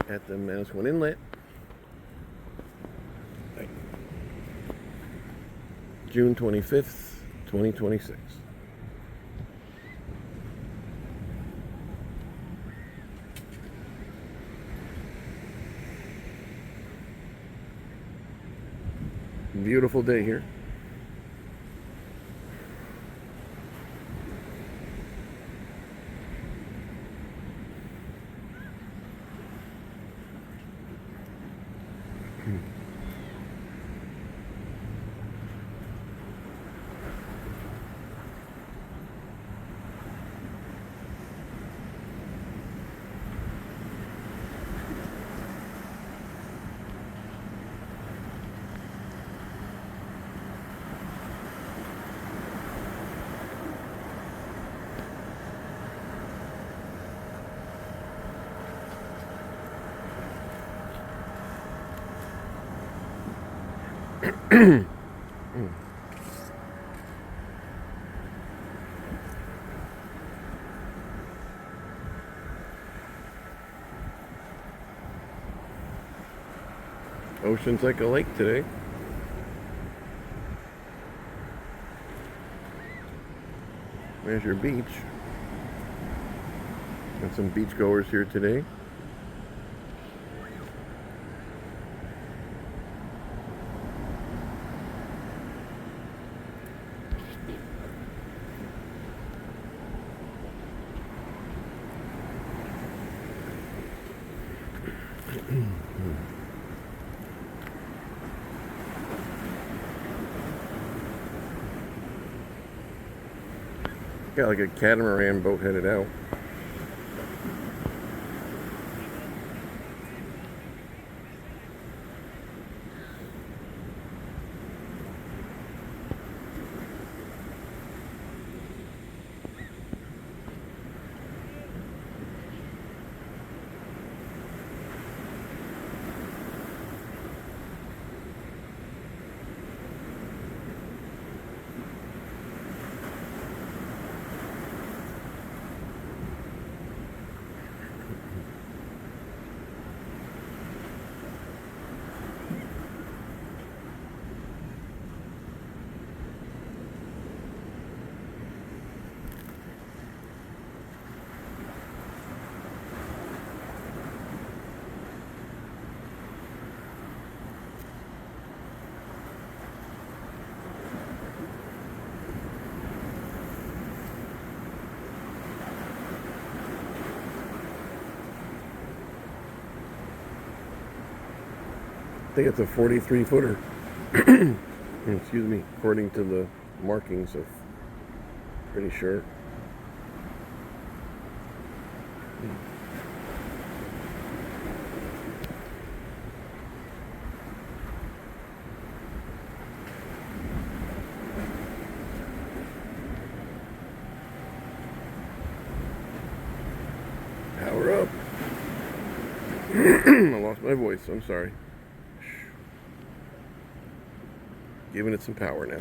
at the Manasquan Inlet. June 25th, 2026. Beautiful day here. Ocean's like a lake today. There's your beach. Got some beach goers here today. Got like a catamaran boat headed out. I think it's a 43-footer. Excuse me, according to the markings of, pretty sure. Power up. I lost my voice, I'm sorry. Giving it some power now.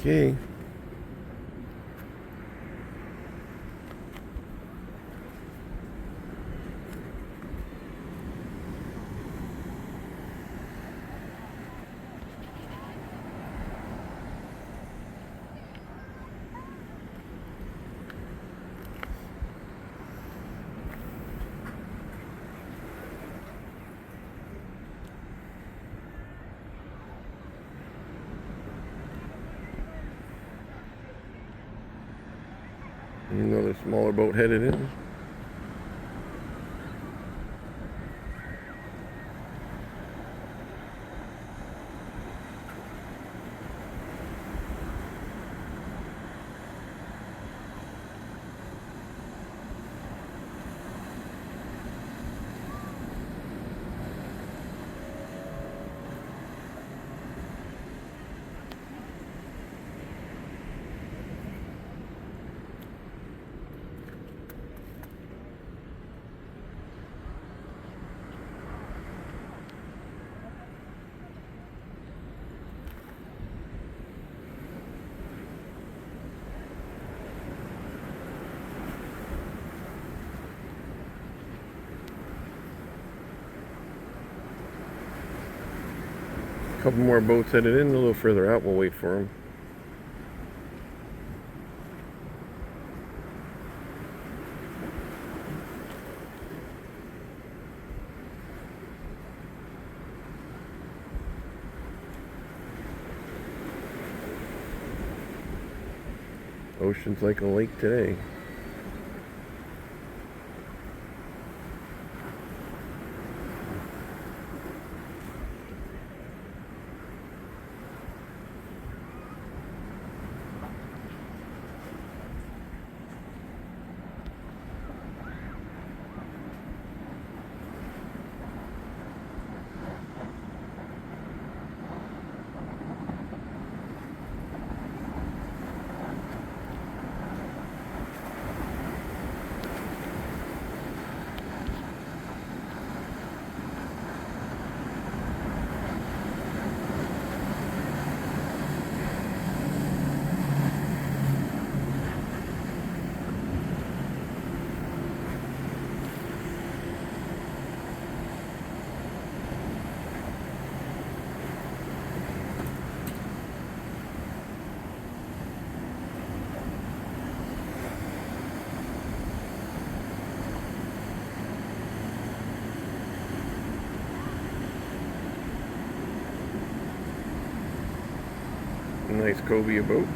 Okay. Another smaller boat headed in. Couple more boats headed in, a little further out. We'll wait for them. Ocean's like a lake today. Nice cobia boat.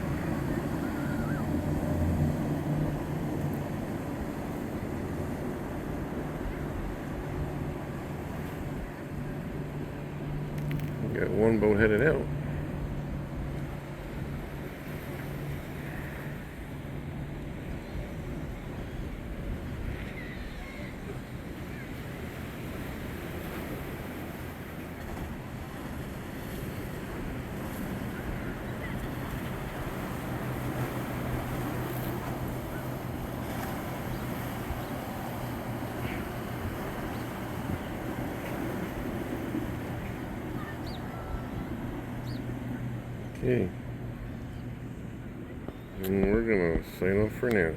We got one boat headed out. Okay. And we're gonna sign off for now.